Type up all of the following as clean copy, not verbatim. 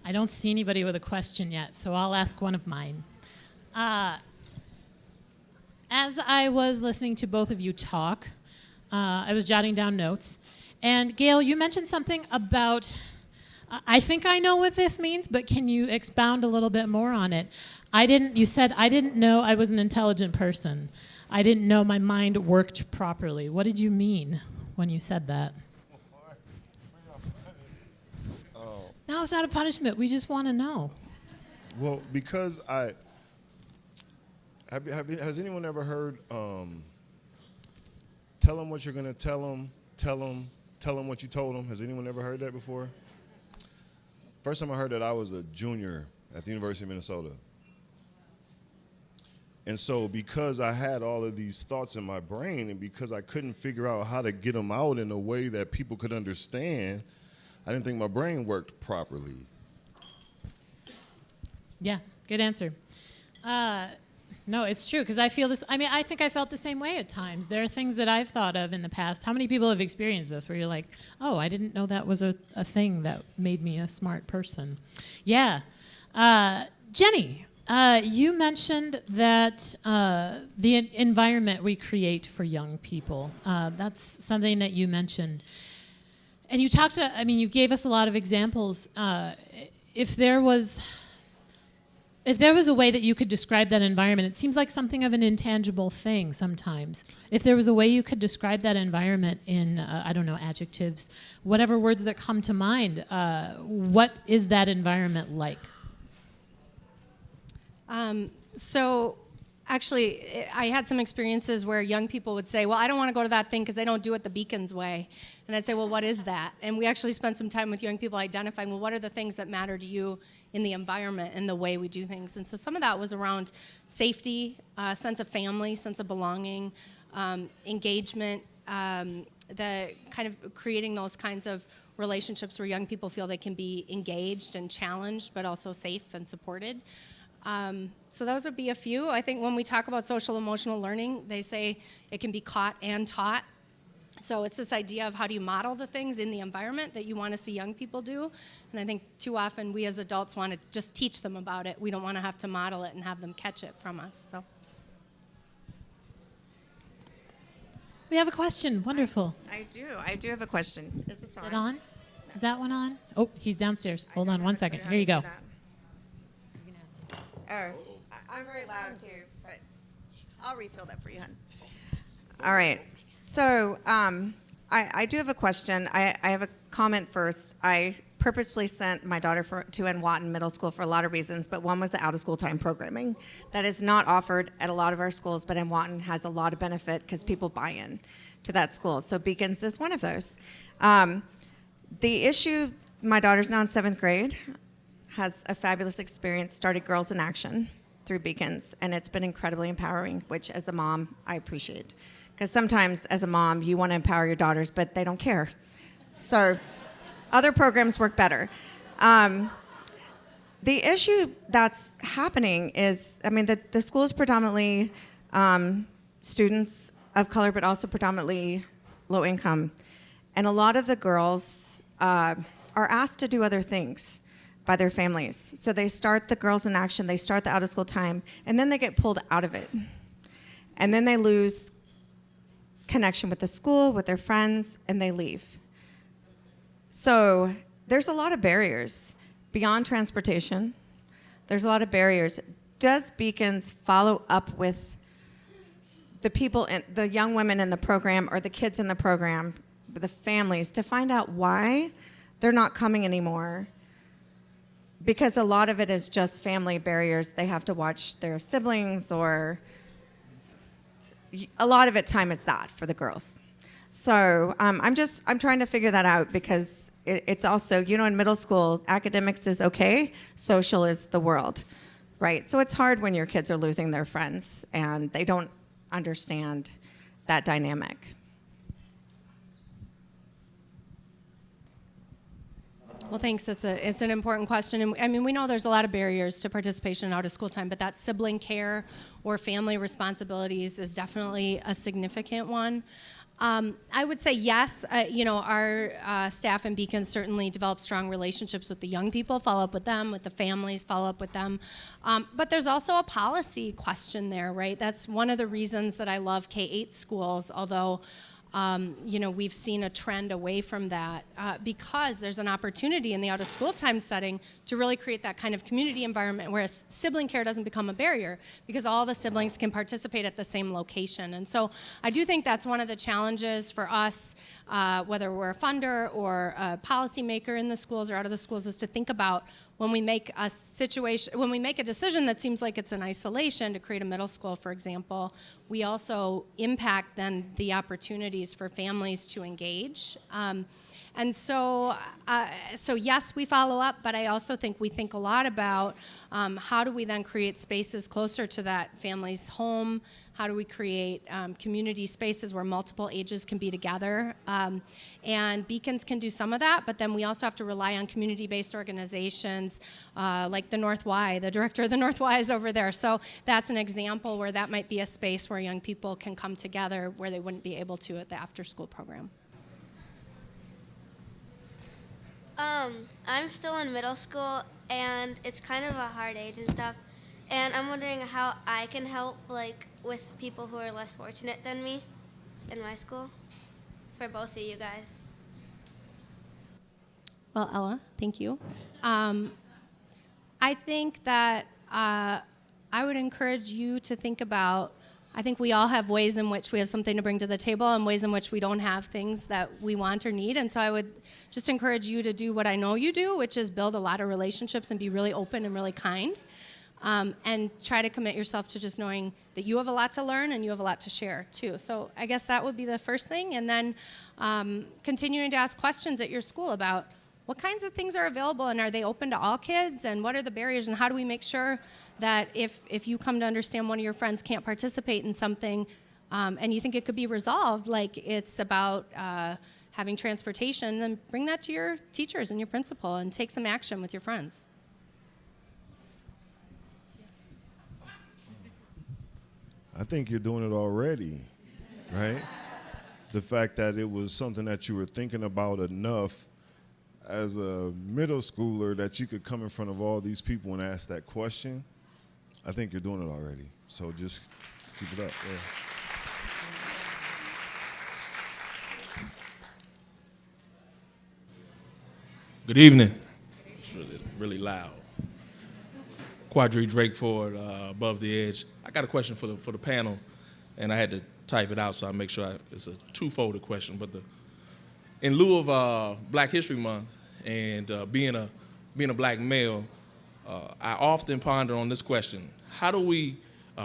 I don't see anybody with a question yet, so I'll ask one of mine. As I was listening to both of you talk, I was jotting down notes. And Gayle, you mentioned something about, I think I know what this means, but can you expound a little bit more on it? You said, I didn't know I was an intelligent person. I didn't know my mind worked properly. What did you mean when you said that? No, it's not a punishment. We just want to know. Well, because has anyone ever heard, tell them what you're going to tell them what you told them? Has anyone ever heard that before? First time I heard that, I was a junior at the University of Minnesota. And so because I had all of these thoughts in my brain and because I couldn't figure out how to get them out in a way that people could understand, I didn't think my brain worked properly. Yeah, good answer. No, it's true, because I feel this. I mean, I think I felt the same way at times. There are things that I've thought of in the past. How many people have experienced this, where you're like, oh, I didn't know that was a thing that made me a smart person? Yeah. Jenny, you mentioned that the environment we create for young people, that's something that you mentioned. And you talked to, I mean, you gave us a lot of examples. If there was a way that you could describe that environment, it seems like something of an intangible thing sometimes. If there was a way you could describe that environment in, I don't know, adjectives, whatever words that come to mind, what is that environment like? So actually, I had some experiences where young people would say, well, I don't want to go to that thing because they don't do it the Beacon's way. And I'd say, well, what is that? And we actually spent some time with young people identifying, well, what are the things that matter to you in the environment and the way we do things? And so some of that was around safety, sense of family, sense of belonging, engagement, the kind of creating those kinds of relationships where young people feel they can be engaged and challenged, but also safe and supported. So those would be a few. I think when we talk about social emotional learning, they say it can be caught and taught. So it's this idea of how do you model the things in the environment that you want to see young people do. And I think too often we as adults want to just teach them about it. We don't want to have to model it and have them catch it from us. So. We have a question. Wonderful. I do have a question. Is this on? Is it on? Is that one on? Oh, he's downstairs. Hold on one second. Here you go. Oh, I'm very loud too, but I'll refill that for you, hon. All right. So I do have a question. I have a comment first. I purposefully sent my daughter to Wright Middle School for a lot of reasons, but one was the out-of-school time programming that is not offered at a lot of our schools, but in Wright has a lot of benefit because people buy in to that school. So Beacons is one of those. The issue, my daughter's now in 7th grade, has a fabulous experience, started Girls in Action through Beacons, and it's been incredibly empowering, which as a mom, I appreciate. Because sometimes as a mom, you want to empower your daughters, but they don't care. So other programs work better. The issue that's happening is, I mean, the school is predominantly students of color, but also predominantly low income. And a lot of the girls are asked to do other things by their families. So they start the Girls in Action, they start the out-of-school time, and then they get pulled out of it. And then they lose connection with the school, with their friends, and they leave. So there's a lot of barriers beyond transportation. There's a lot of barriers. Does Beacons follow up with the people, the young women in the program or the kids in the program, the families, to find out why they're not coming anymore? Because a lot of it is just family barriers. They have to watch their siblings, or a lot of it time is that for the girls. So I'm trying to figure that out, because it's also, you know, in middle school, academics is okay, social is the world, right? So it's hard when your kids are losing their friends and they don't understand that dynamic. Well, thanks. It's an important question. And I mean, we know there's a lot of barriers to participation in out-of-school time, but that sibling care or family responsibilities is definitely a significant one. I would say yes. Our staff in Beacon certainly develop strong relationships with the young people, follow up with them, with the families, follow up with them. But there's also a policy question there, right? That's one of the reasons that I love K-8 schools, although we've seen a trend away from that because there's an opportunity in the out-of-school time setting to really create that kind of community environment where sibling care doesn't become a barrier because all the siblings can participate at the same location. And so I do think that's one of the challenges for us, whether we're a funder or a policymaker in the schools or out of the schools, is to think about when we make a decision that seems like it's in isolation to create a middle school, for example, we also impact then the opportunities for families to engage. So yes, we follow up, but I also think we think a lot about how do we then create spaces closer to that family's home? How do we create community spaces where multiple ages can be together? And Beacons can do some of that, but then we also have to rely on community-based organizations like the North Y. The director of the North Y is over there. So that's an example where that might be a space where young people can come together where they wouldn't be able to at the after-school program. I'm still in middle school, and it's kind of a hard age and stuff. And I'm wondering how I can help, with people who are less fortunate than me in my school, for both of you guys. Well, Ella, thank you. I think that I would encourage you to think about, I think we all have ways in which we have something to bring to the table and ways in which we don't have things that we want or need. And so I would just encourage you to do what I know you do, which is build a lot of relationships and be really open and really kind. And try to commit yourself to just knowing that you have a lot to learn and you have a lot to share too. So I guess that would be the first thing. And then continuing to ask questions at your school about what kinds of things are available and are they open to all kids and what are the barriers and how do we make sure that if you come to understand one of your friends can't participate in something and you think it could be resolved, like it's about having transportation, then bring that to your teachers and your principal and take some action with your friends. I think you're doing it already, right? The fact that it was something that you were thinking about enough as a middle schooler that you could come in front of all these people and ask that question, I think you're doing it already. So just keep it up. Yeah. Good evening. It's really loud. Quadri Drakeford, Above the Edge. I got a question for the panel, and I had to type it out so I make sure it's a two-folded question. But in lieu of Black History Month and being a black male, I often ponder on this question: how do we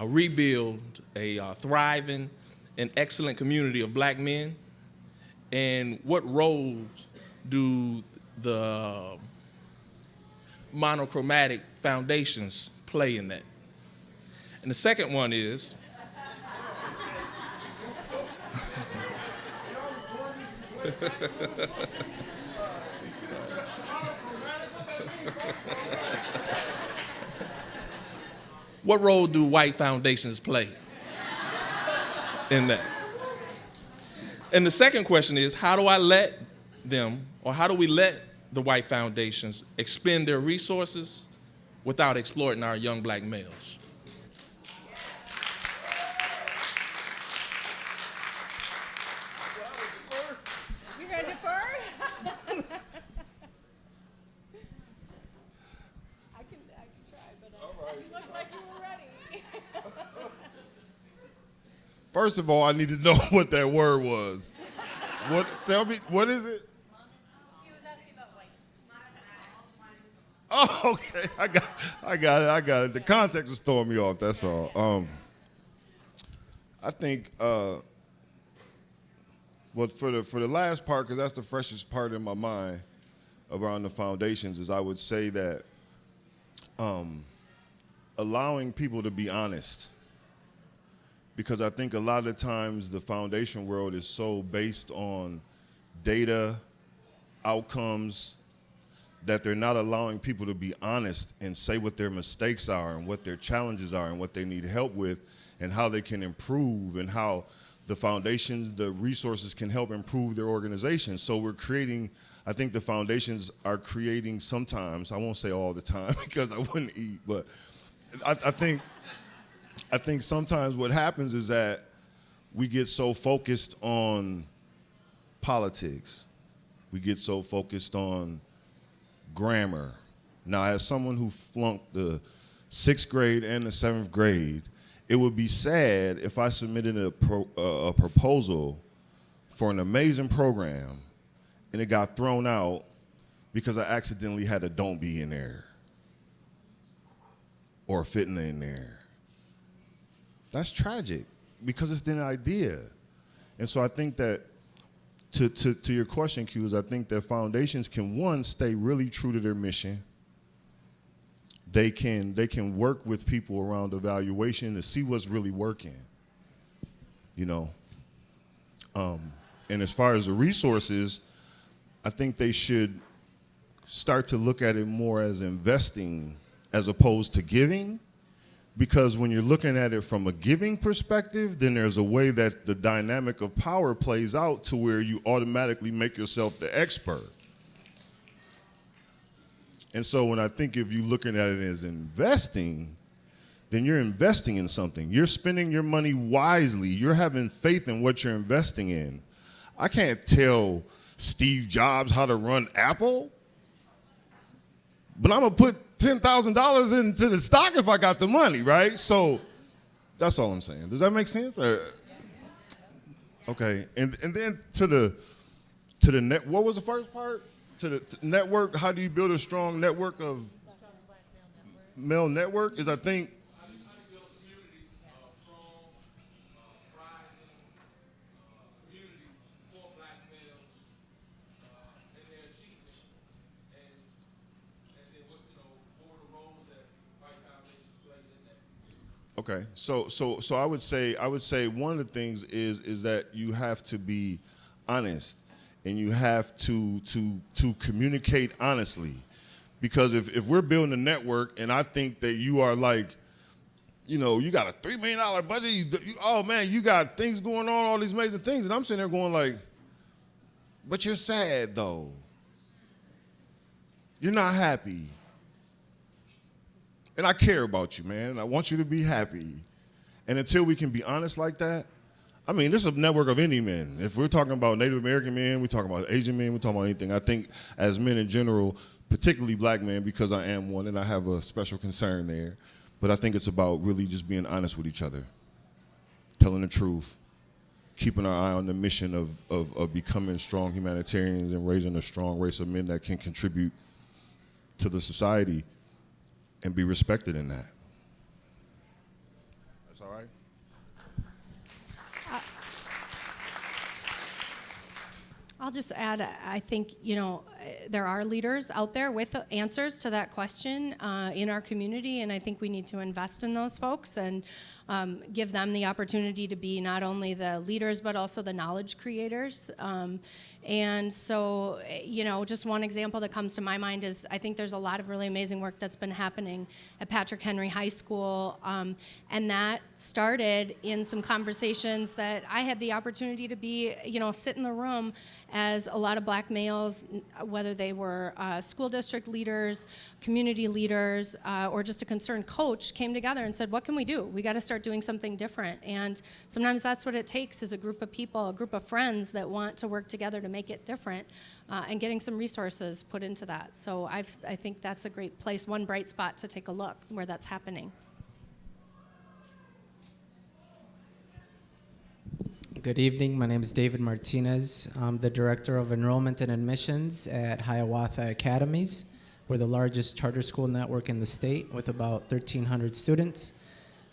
rebuild a thriving and excellent community of black men, and what roles do the monochromatic foundations play in that? And the second one is, what role do white foundations play in that? And the second question is, how do I let them, or how do we let the white foundations expend their resources without exploiting our young black males? You gonna defer? I can try, but you look like you were ready. First of all, I need to know what that word was. Tell me, what is it? Oh, okay. I got it. The context was throwing me off. That's all. I think, well, for the last part, because that's the freshest part in my mind around the foundations, is I would say that allowing people to be honest, because I think a lot of times the foundation world is so based on data, outcomes, that they're not allowing people to be honest and say what their mistakes are and what their challenges are and what they need help with and how they can improve and how the foundations, the resources can help improve their organization. So we're creating, I think the foundations are creating sometimes, I won't say all the time because I wouldn't eat, but I think sometimes what happens is that we get so focused on politics. We get so focused on grammar. Now, as someone who flunked the 6th grade and the 7th grade, it would be sad if I submitted a proposal for an amazing program and it got thrown out because I accidentally had a don't be in there or a fitting in there. That's tragic because it's an idea. And so I think that to your question, Q, is I think that foundations can, one, stay really true to their mission. They can work with people around evaluation to see what's really working, you know. And as far as the resources, I think they should start to look at it more as investing as opposed to giving, because when you're looking at it from a giving perspective, then there's a way that the dynamic of power plays out to where you automatically make yourself the expert. And so when I think if you're looking at it as investing, then you're investing in something. You're spending your money wisely. You're having faith in what you're investing in. I can't tell Steve Jobs how to run Apple, but I'm gonna put $10,000 into the stock if I got the money, right? So that's all I'm saying. Does that make sense? Okay, and then to the net. What was the first part? To the network. How do you build a strong network of male network? Is I think. How do you build a community, strong, thriving community for black males and their achievement, and then what what are the roles that Wright Foundation's played in that? Okay, so I would say one of the things is that you have to be honest. And you have to communicate honestly. Because if we're building a network and I think that you are like, you know, you got a $3 million budget, oh man, you got things going on, all these amazing things, and I'm sitting there going like, but you're sad though. You're not happy. And I care about you, man, and I want you to be happy. And until we can be honest like that, I mean, this is a network of any men. If we're talking about Native American men, we're talking about Asian men, we're talking about anything. I think as men in general, particularly black men, because I am one and I have a special concern there, but I think it's about really just being honest with each other, telling the truth, keeping our eye on the mission of becoming strong humanitarians and raising a strong race of men that can contribute to the society and be respected in that. That's all right? I'll just add, I think, you know, there are leaders out there with answers to that question in our community, and I think we need to invest in those folks and give them the opportunity to be not only the leaders, but also the knowledge creators. And so, you know, just one example that comes to my mind is I think there's a lot of really amazing work that's been happening at Patrick Henry High School, and that started in some conversations that I had the opportunity to be, you know, sit in the room as a lot of black males, whether they were school district leaders, community leaders, or just a concerned coach, came together and said, what can we do? We got to start doing something different. And sometimes that's what it takes, is a group of people, a group of friends that want to work together to make it different, and getting some resources put into that. So I think that's a great place, one bright spot to take a look where that's happening. Good evening. My name is David Martinez. I'm the Director of Enrollment and Admissions at Hiawatha Academies. We're the largest charter school network in the state with about 1,300 students.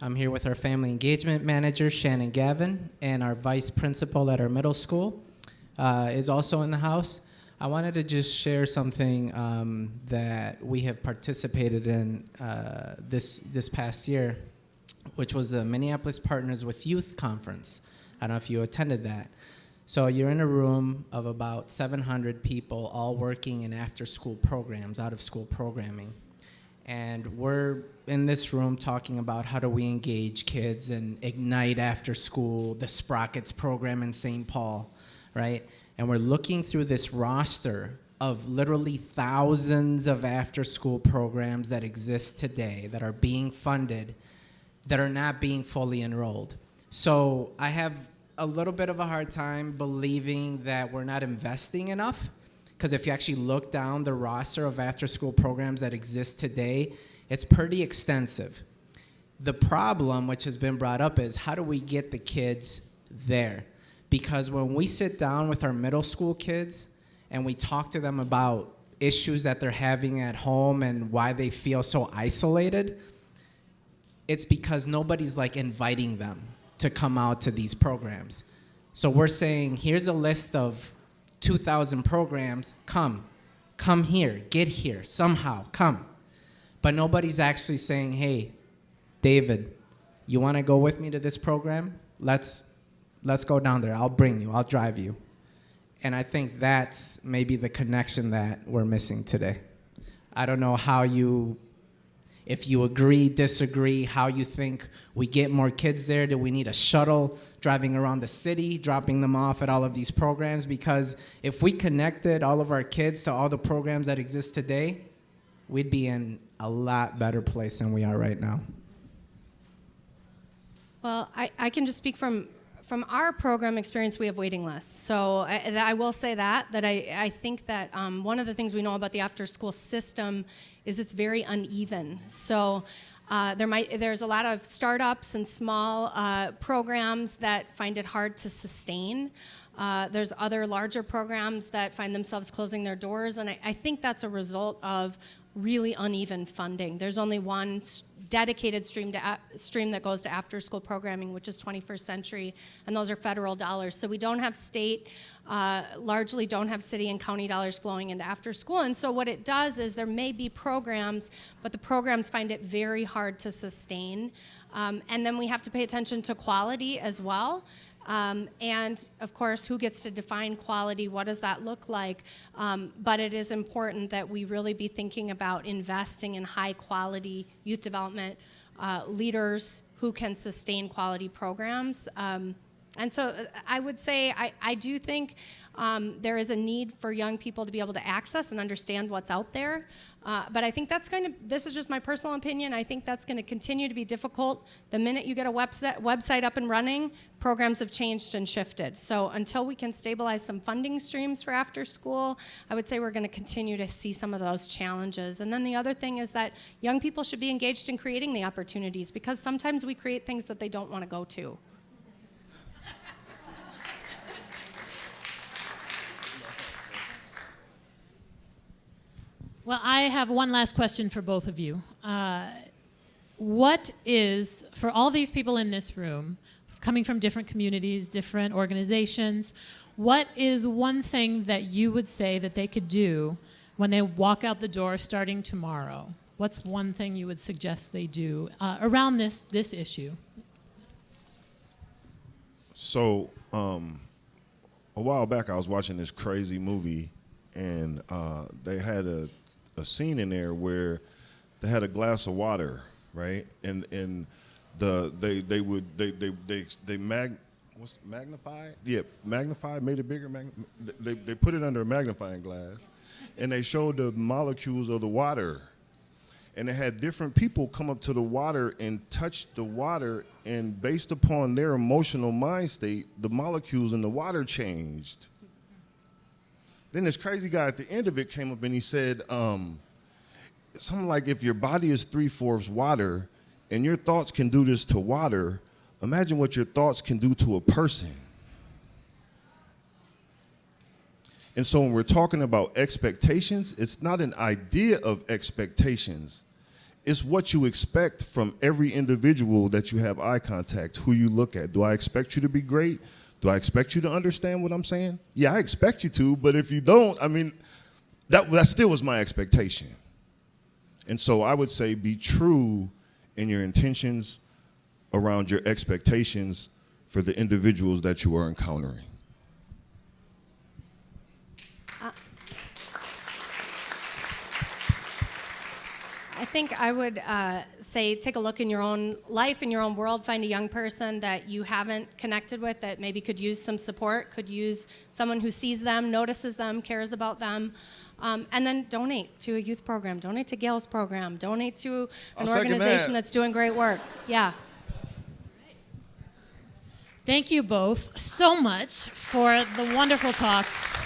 I'm here with our Family Engagement Manager, Shannon Gavin, and our Vice Principal at our middle school is also in the house. I wanted to just share something that we have participated in this past year, which was the Minneapolis Partners with Youth Conference. I don't know if you attended that. So you're in a room of about 700 people all working in after-school programs, out-of-school programming. And we're in this room talking about how do we engage kids and ignite after school, the Sprockets program in St. Paul, right? And we're looking through this roster of literally thousands of after-school programs that exist today that are being funded that are not being fully enrolled. So I have a little bit of a hard time believing that we're not investing enough, because if you actually look down the roster of after-school programs that exist today, it's pretty extensive. The problem, which has been brought up, is how do we get the kids there? Because when we sit down with our middle school kids and we talk to them about issues that they're having at home and why they feel so isolated, it's because nobody's like inviting them to come out to these programs. So we're saying, here's a list of 2,000 programs, come here, get here, somehow, come. But nobody's actually saying, hey, David, you wanna go with me to this program? Let's go down there, I'll bring you, I'll drive you. And I think that's maybe the connection that we're missing today. I don't know how if you agree, disagree, how you think we get more kids there. Do we need a shuttle driving around the city, dropping them off at all of these programs? Because if we connected all of our kids to all the programs that exist today, we'd be in a lot better place than we are right now. Well, I can just speak from our program experience. We have waiting lists. So I will say that I think that one of the things we know about the after-school system is it's very uneven. So there's a lot of startups and small programs that find it hard to sustain. There's other larger programs that find themselves closing their doors, and I think that's a result of really uneven funding. There's only one dedicated stream that goes to after-school programming, which is 21st Century, and those are federal dollars. So we don't have state, largely don't have city and county dollars flowing into after-school. And so what it does is there may be programs, but the programs find it very hard to sustain. And then we have to pay attention to quality as well. And of course, who gets to define quality? What does that look like? But it is important that we really be thinking about investing in high quality youth development leaders who can sustain quality programs. And so I would say I do think there is a need for young people to be able to access and understand what's out there. But I think this is just my personal opinion, I think that's going to continue to be difficult. The minute you get a website up and running, programs have changed and shifted. So until we can stabilize some funding streams for after school, I would say we're going to continue to see some of those challenges. And then the other thing is that young people should be engaged in creating the opportunities, because sometimes we create things that they don't want to go to. Well, I have one last question for both of you. What is, for all these people in this room, coming from different communities, different organizations, what is one thing that you would say that they could do when they walk out the door starting tomorrow? What's one thing you would suggest they do around this issue? So, a while back I was watching this crazy movie, and they had a scene in there where they had a glass of water, right? And magnify, made it bigger. They put it under a magnifying glass, and they showed the molecules of the water. And they had different people come up to the water and touch the water, and based upon their emotional mind state, the molecules in the water changed. Then this crazy guy at the end of it came up and he said, something like, if your body is 3/4 water and your thoughts can do this to water, imagine what your thoughts can do to a person. And so when we're talking about expectations, it's not an idea of expectations. It's what you expect from every individual that you have eye contact, who you look at. Do I expect you to be great? Do I expect you to understand what I'm saying? Yeah, I expect you to, but if you don't, I mean, that still was my expectation. And so I would say be true in your intentions around your expectations for the individuals that you are encountering. I think I would say take a look in your own life, in your own world, find a young person that you haven't connected with that maybe could use some support, could use someone who sees them, notices them, cares about them, and then donate to a youth program, donate to Gayle's program, donate to an organization that's doing great work. Yeah. Thank you both so much for the wonderful talks.